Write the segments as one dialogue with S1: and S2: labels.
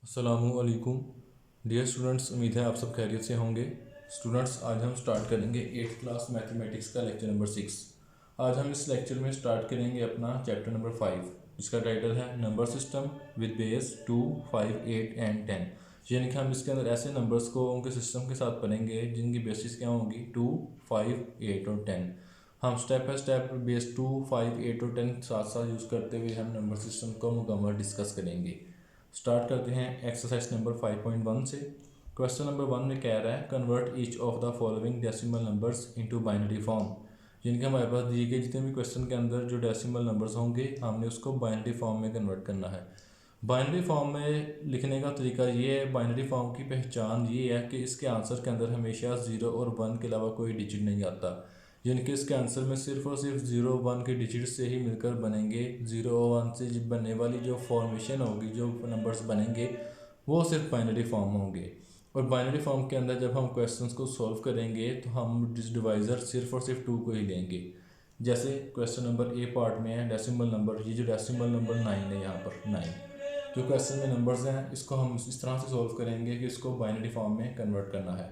S1: अस्सलामुअलैकुम dear students, उम्मीद है आप सब खैरियत से होंगे। स्टूडेंट्स, आज हम स्टार्ट करेंगे 8th क्लास मैथमेटिक्स का लेक्चर नंबर 6। आज हम इस लेक्चर में स्टार्ट करेंगे अपना चैप्टर नंबर 5, जिसका टाइटल है number system with base 2, 5, 8 and 10। यानी कि हम इसके अंदर ऐसे नंबर्स को उनके सिस्टम के साथ पढ़ेंगे जिनकी बेसिस क्या होंगी 2, 5, 8 और 10। हम स्टेप बाय स्टेप बेस 2, 5, 8 और 10 साथ साथ यूज़ करते हुए हम नंबर सिस्टम को मुकम्मल डिस्कस करेंगे। स्टार्ट करते हैं एक्सरसाइज नंबर 5.1 से। क्वेश्चन नंबर 1 में कह रहा है convert each of the following decimal numbers into binary form. जिनके हमारे पास दिए गए जितने भी क्वेश्चन के अंदर जो डेसिमल नंबर्स होंगे हमने उसको बाइनरी फॉर्म में कन्वर्ट करना है। बाइनरी फॉर्म में लिखने का तरीका ये है, बाइनरी फॉर्म की पहचान ये है कि इसके आंसर के अंदर हमेशा 0 और 1 के अलावा कोई डिजिट नहीं आता। यानी कि इसके आंसर में सिर्फ और सिर्फ 0 1 के डिजिट से ही मिलकर बनेंगे। 0 और 1 से बनने वाली जो फॉर्मेशन होगी, जो नंबर्स बनेंगे, वो सिर्फ बाइनरी फॉर्म होंगे। और बाइनरी फॉर्म के अंदर जब हम क्वेश्चंस को सॉल्व करेंगे तो हम डिवाइज़र सिर्फ और सिर्फ 2 को ही लेंगे। जैसे क्वेश्चन नंबर ए पार्ट में है डेसिमल नंबर, ये जो डेसिमल नंबर 9 है, यहाँ पर 9 जो क्वेश्चन में नंबर्स हैं इसको हम इस तरह से सॉल्व करेंगे कि इसको बाइनरी फॉर्म में कन्वर्ट करना है।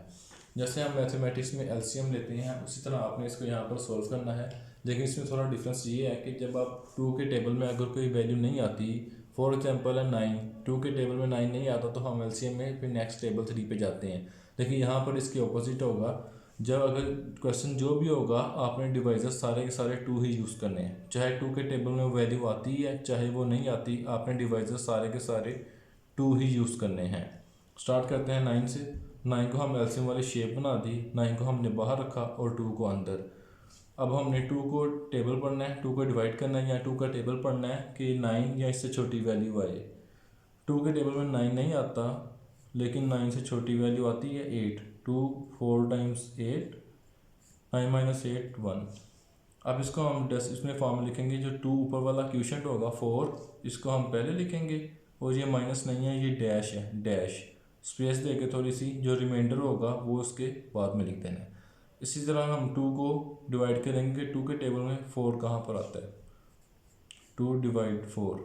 S1: जैसे हम मैथमेटिक्स में एलसीएम लेते हैं उसी तरह आपने इसको यहाँ पर सॉल्व करना है। लेकिन इसमें थोड़ा डिफरेंस ये है कि जब आप 2 के टेबल में अगर कोई वैल्यू नहीं आती, फॉर एग्जांपल है 9, 2 के टेबल में 9 नहीं आता तो हम एलसीएम में फिर नेक्स्ट टेबल 3 पे जाते हैं। लेकिन यहाँ पर इसके ऑपोजिट होगा। जब अगर क्वेश्चन जो भी होगा आपने डिवाइजर सारे के सारे 2 ही यूज़ करने हैं, चाहे 2 के टेबल में वैल्यू आती है चाहे वो नहीं आती, आपने डिवाइजर सारे के सारे 2 ही यूज़ करने हैं। स्टार्ट करते हैं 9 से। 9 को हम एलसीएम वाली शेप बना दी, 9 को हमने बाहर रखा और 2 को अंदर। अब हमने 2 को टेबल पढ़ना है, 2 को डिवाइड करना है या 2 का टेबल पढ़ना है कि 9 या इससे छोटी वैल्यू आए। 2 के टेबल में 9 नहीं आता, लेकिन 9 से छोटी वैल्यू आती है 8। 2 4 टाइम्स 8, 9 माइनस 8 1। अब इसको हम इसमें फॉर्म लिखेंगे, जो 2 ऊपर वाला क्वोशिएंट होगा 4, इसको हम पहले लिखेंगे और ये माइनस नहीं है, ये डैश है, डैश स्पेस देके थोड़ी सी, जो रिमाइंडर होगा वो उसके बाद में लिख देना है। इसी तरह हम 2 को डिवाइड करेंगे। 2 के टेबल में 4 कहाँ पर आता है, 2 डिवाइड 4।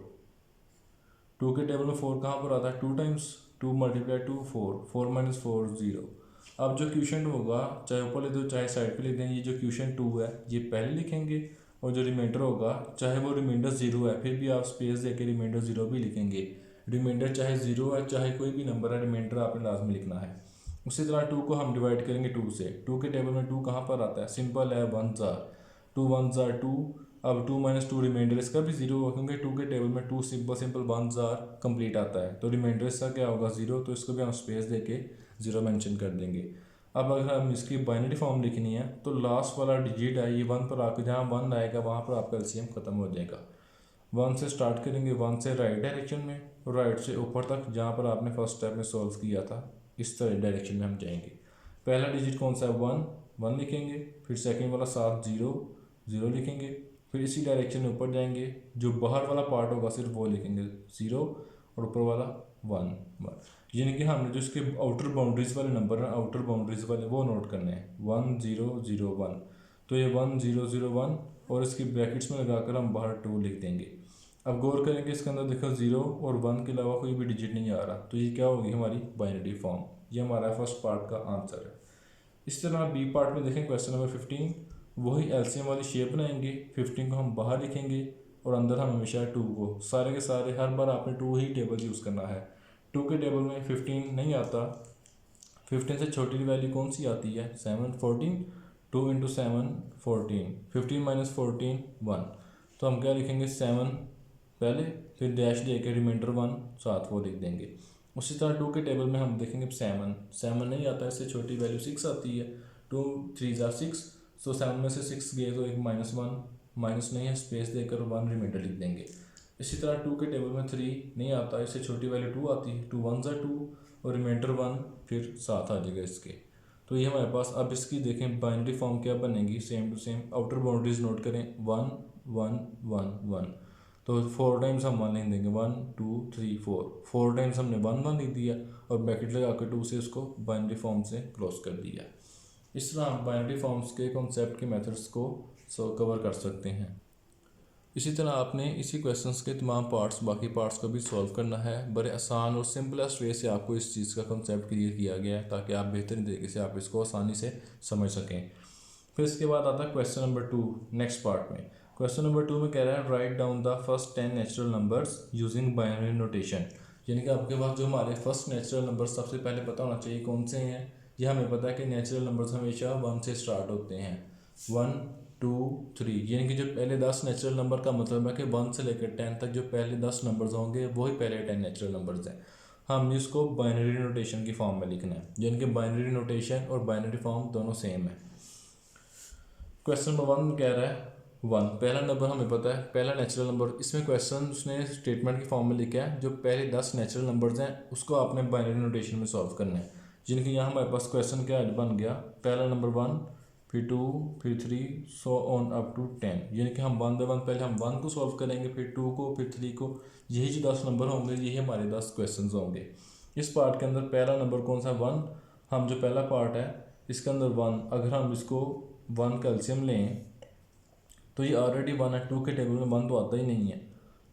S1: 2 के टेबल में 4 कहाँ पर आता है, 2 टाइम्स 2 मल्टीप्लाई 2 4, 4 माइनस 4 0। अब जो क्वोशिएंट होगा चाहे ऊपर लिख दो चाहे साइड पे लिख दें, ये जो क्वोशिएंट 2 है ये पहले लिखेंगे और जो रिमाइंडर होगा चाहे वो रिमाइंडर 0 है फिर भी आप स्पेस दे के रिमाइंडर 0 भी लिखेंगे। रिमाइंडर चाहे 0 है चाहे कोई भी नंबर है, रिमाइंडर आपने लाजमी लिखना है। उसी तरह 2 को हम डिवाइड करेंगे 2 से। 2 के टेबल में 2 कहाँ पर आता है, सिंपल है, 1 जार 2 1 जार 2। अब 2 माइनस 2 रिमाइंडर इसका भी 0 होगा क्योंकि 2 के टेबल में 2 सिंपल सिंपल 1 जार कंप्लीट आता है, तो रिमाइंडर इसका क्या होगा 0, तो इसको भी हम स्पेस दे के 0 मैंशन कर देंगे। अब अगर हम इसकी बाइनरी फॉर्म लिखनी है तो लास्ट वाला डिजिट है ये 1 पर आकर जहाँ 1 आएगा वहाँ पर आपका एलसीएम खत्म हो जाएगा। 1 से स्टार्ट करेंगे, 1 से राइट डायरेक्शन में और राइट से ऊपर तक जहाँ पर आपने फर्स्ट स्टेप में सॉल्व किया था, इस तरह डायरेक्शन में हम जाएंगे। पहला डिजिट कौन सा है, 1 1 लिखेंगे, फिर सेकंड वाला साथ 0 0 लिखेंगे, फिर इसी डायरेक्शन में ऊपर जाएंगे, जो बाहर वाला पार्ट होगा सिर्फ वो लिखेंगे 0 और ऊपर वाला 1 1। यानी कि हमने जो इसके आउटर बाउंड्रीज वाले नंबर हैं, आउटर बाउंड्रीज वाले वो नोट करने हैं, 1 0 0 1। तो ये 1 0 0 1 और इसकी ब्रैकेट्स में लगाकर हम बाहर 2 लिख देंगे। अब गौर करेंगे इसके अंदर देखो 0 और 1 के अलावा कोई भी डिजिट नहीं आ रहा, तो ये क्या होगी हमारी बाइनरी फॉर्म। ये हमारा फर्स्ट पार्ट का आंसर है। इस तरह बी पार्ट में देखें क्वेश्चन नंबर 15, वही एलसीएम वाली शेप बनाएंगे। 15 को हम बाहर लिखेंगे और अंदर हम हमेशा 2 को, सारे के सारे हर बार आपने 2 ही टेबल यूज़ करना है। 2 के टेबल में 15 नहीं आता, 15 से छोटी वैल्यू कौन सी आती है, 7 14, 2 इंटू 7 14, 15 माइनस 14 1। तो हम क्या लिखेंगे 7 पहले, फिर डैश दे के रिमाइंडर 1 साथ वो लिख देंगे। उसी तरह 2 के टेबल में हम देखेंगे 7 नहीं आता, इससे छोटी वैल्यू 6 आती है, 2 3 जार 6, तो 7 में से 6 गए तो एक -1, माइनस नहीं है, स्पेस देकर 1 रिमाइंडर लिख देंगे। इसी तरह 2 के टेबल में 3 नहीं आता, इससे छोटी वैल्यू 2 आती है, 2 1 जार 2 और रिमाइंडर 1 फिर साथ आ जाएगा इसके। तो ये हमारे पास, अब इसकी देखें बाइनरी फॉर्म क्या बनेगी, same to same. Outer boundaries note करें, 1 1 1 1, तो 4 टाइम्स हम 1 लिख देंगे, 1 2 3 4, 4 टाइम्स हमने 1 1 लिख दिया और ब्रैकेट लगा कर 2 से उसको बाइनरी फॉर्म से क्लोज कर दिया। इस तरह हम बाइनरी फॉर्म्स के कॉन्सेप्ट के मेथड्स को कवर कर सकते हैं। इसी तरह आपने इसी क्वेश्चंस के तमाम पार्ट्स बाकी पार्ट्स को भी सॉल्व करना है। बड़े आसान और सिंपलेस्ट वे से आपको इस चीज़ का कंसेप्ट क्लियर किया गया है ताकि आप बेहतरीन तरीके से आप इसको आसानी से समझ सकें। फिर इसके बाद आता है क्वेश्चन नंबर 2 नेक्स्ट पार्ट में। क्वेश्चन नंबर 2 में कह रहा है write down the first 10 natural numbers using binary notation. यानी कि आपके पास जो हमारे फर्स्ट नेचुरल नंबर सबसे पहले पता होना चाहिए कौन से हैं। ये हमें पता है कि नेचुरल नंबर्स हमेशा 1 से स्टार्ट होते हैं, 1 2 3। यानी कि जो पहले 10 नेचुरल नंबर का मतलब है कि 1 से लेकर 10 तक जो पहले 10 नंबर्स होंगे वही पहले 10 नेचुरल नंबर्स हैं। हमने इसको बाइनरी नोटेशन की फॉर्म में लिखना है, यानी कि बाइनरी नोटेशन और बाइनरी फॉर्म दोनों सेम है। क्वेश्चन नंबर 1 में कह रहा है 1 पहला नंबर हमें पता है, पहला नेचुरल नंबर। इसमें क्वेश्चन उसने स्टेटमेंट की फॉर्म में लिखा है जो पहले 10 नेचुरल नंबर्स हैं उसको आपने बाइनरी नोटेशन में सॉल्व करना है। जिनकी यहाँ हमारे पास क्वेश्चन क्या बन गया, पहला नंबर 1, फिर 2, फिर 3, सो ऑन अप टू 10। यानी कि हम 1 बाय 1 पहले हम 1 को सॉल्व करेंगे, फिर 2 को, फिर 3 को। यही जो 10 नंबर होंगे यही हमारे 10 क्वेश्चन होंगे। इस पार्ट के अंदर पहला नंबर कौन सा 1, हम जो पहला पार्ट है इसके अंदर 1, अगर हम इसको 1 का एलसीएम लें तो ये ऑलरेडी 1 है। 2 के टेबल में 1 तो आता ही नहीं है,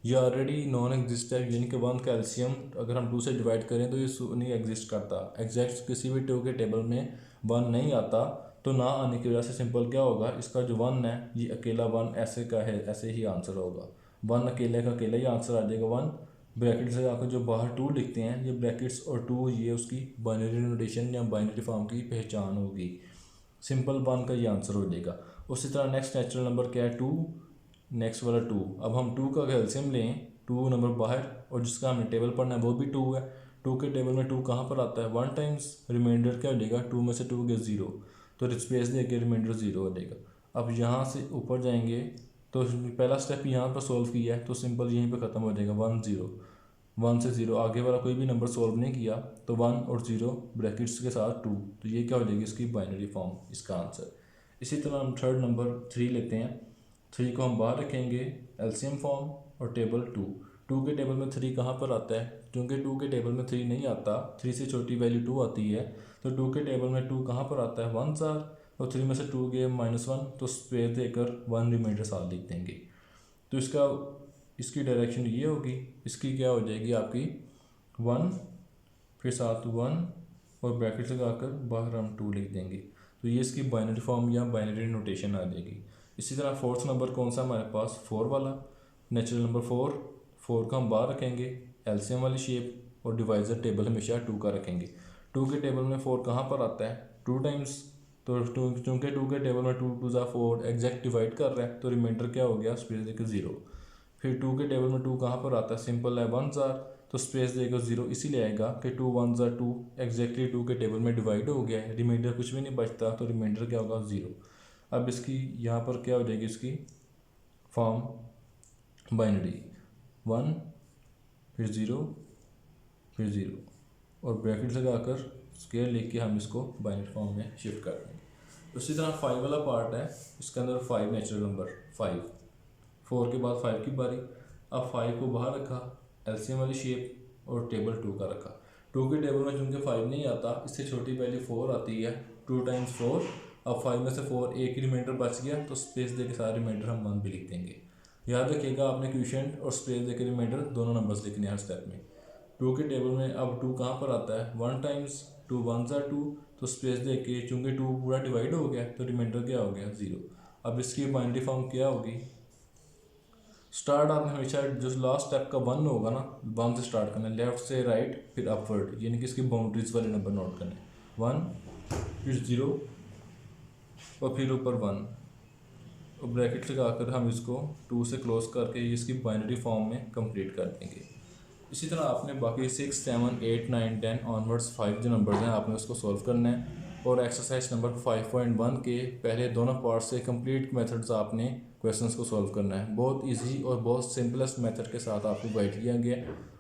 S1: ये ऑलरेडी नॉन एग्जिस्ट है। यानी कि 1 का एलसीएम अगर हम 2 से डिवाइड करें तो ये नहीं एग्जिस्ट करता। एग्जैक्ट किसी भी 2 के टेबल में 1 नहीं आता, तो ना आने की वजह से सिंपल क्या होगा, इसका जो 1 है ये अकेला 1 ऐसे का है, ऐसे ही आंसर होगा। 1 अकेले का अकेला ही आंसर आ जाएगा। 1 ब्रैकेट से आकर जो बाहर 2 लिखते हैं, ये ब्रैकेट्स और 2 ये उसकी बाइनरी नोटेशन या बाइनरी फॉर्म की पहचान होगी। सिंपल 1 का ये आंसर हो जाएगा। उसी तरह नेक्स्ट नेचुरल नंबर क्या है 2, नेक्स्ट वाला 2। अब हम 2 का एलसीएम लें, 2 नंबर बाहर और जिसका हमें टेबल पढ़ना है वो भी 2 है। 2 के टेबल में 2 कहाँ पर आता है, 1 टाइम्स रिमाइंडर क्या हो जाएगा, 2 में से 2 गया 0, तो स्पेस दे के रिमाइंडर 0 हो जाएगा। अब यहाँ से ऊपर जाएंगे तो पहला स्टेप यहाँ पर सोल्व किया है तो सिंपल यहीं पर ख़त्म हो जाएगा, 1 0। 1 से 0 आगे वाला कोई भी नंबर सोल्व नहीं किया तो 1 और 0 ब्रैकेट्स के साथ 2, तो ये क्या हो जाएगी इसकी बाइनरी फॉर्म, इसका आंसर। इसी तरह हम थर्ड नंबर 3 लेते हैं। 3 को हम बाहर रखेंगे एलसीएम फॉर्म और टेबल 2। 2 के टेबल में 3 कहाँ पर आता है, क्योंकि 2 के टेबल में 3 नहीं आता, 3 से छोटी वैल्यू 2 आती है। तो 2 के टेबल में 2 कहाँ पर आता है, 1 4, और 3 में से 2 गए -1, तो स्पेस देकर 1 रिमाइंडर साथ लिख देंगे। तो इसकी डायरेक्शन ये होगी, इसकी क्या हो जाएगी आपकी 1, फिर साथ 1 और ब्रैकेट लगाकर बाहर हम 2 लिख देंगे। तो ये इसकी बाइनरी फॉर्म या बाइनरी नोटेशन आ जाएगी। इसी तरह फोर्थ नंबर कौन सा हमारे पास, 4 वाला नेचुरल नंबर 4 का हम बाहर रखेंगे एलसीएम वाली शेप और डिवाइजर टेबल हमेशा 2 का रखेंगे। 2 के टेबल में 4 कहाँ पर आता है, 2 टाइम्स, तो चूँकि 2 के टेबल में 2 2 ज़ा 4 एग्जैक्ट डिवाइड कर रहा है तो रिमाइंडर क्या हो गया, स्पेस देकर 0। फिर 2 के टेबल में 2 कहाँ पर आता है, सिंपल है 1 ज़ार, तो स्पेस देकर 0 इसीलिए आएगा कि 2 1 ज़ा 2 एग्जैक्टली 2 के टेबल में डिवाइड हो गया है, रिमाइंडर कुछ भी नहीं बचता, तो रिमाइंडर क्या होगा 0। अब इसकी यहाँ पर क्या हो जाएगी इसकी फॉर्म बाइनरी, 1 फिर 0 फिर 0 और ब्रैकेट लगाकर स्क्वायर लिख के हम इसको बाइनरी फॉर्म में शिफ्ट कर देंगे। उसी तरह 5 वाला पार्ट है, इसके अंदर 5 नेचुरल नंबर 5, 4 के बाद 5 की बारी। अब 5 को बाहर रखा एलसीएम वाली शेप और टेबल 2 का रखा। 2 के टेबल में चूँकि 5 नहीं आता, इससे छोटी वैल्यू 4 आती है, 2 टाइम्स 4। अब 5 में से 4 एक ही रिमाइंडर बच गया तो स्पेस दे के सारे रिमाइंडर हम 1 भी लिख देंगे। याद रखिएगा आपने क्वेश्चन और स्पेस दे के रिमाइंडर दोनों नंबर्स लिखने हैं हर स्टेप में। 2 के टेबल में अब 2 कहाँ पर आता है, 1 टाइम्स 2 1 ज़ा 2, तो स्पेस दे के चूँकि 2 पूरा डिवाइड हो गया तो रिमाइंडर क्या हो गया 0। अब इसकी बाइनरी फॉर्म क्या होगी, स्टार्ट आपने हमेशा जो लास्ट स्टेप का 1 होगा ना, 1 से स्टार्ट करना है, लेफ्ट से राइट फिर अपवर्ड, यानी कि इसकी बाउंड्रीज वाले नंबर नोट करने, 1 फिर 0 और फिर ऊपर 1 और ब्रैकेट लगाकर हम इसको 2 से क्लोज करके इसकी बाइनरी फॉर्म में कंप्लीट कर देंगे। इसी तरह आपने बाकी 6 7 8 9 10 ऑनवर्ड्स 5 जो नंबर्स हैं आपने उसको सॉल्व करना है। और एक्सरसाइज नंबर 5.1 के पहले दोनों पार्ट से कंप्लीट मेथड्स आपने क्वेश्चंस को सॉल्व करना है। बहुत इजी और बहुत सिंपलेस्ट मेथड के साथ आपको गाइड किया गया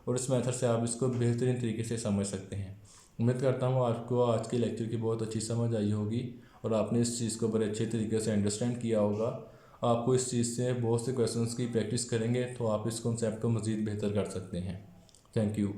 S1: और इस मेथड से आप इसको बेहतरीन तरीके से समझ सकते हैं। उम्मीद करता हूँ आपको आज के लेक्चर की बहुत अच्छी समझ आई होगी और आपने इस चीज़ को बड़े अच्छे तरीके से अंडरस्टैंड किया होगा। आपको इस चीज़ से बहुत से क्वेश्चंस की प्रैक्टिस करेंगे तो आप इस कॉन्सेप्ट को मज़ीद बेहतर कर सकते हैं। Thank you.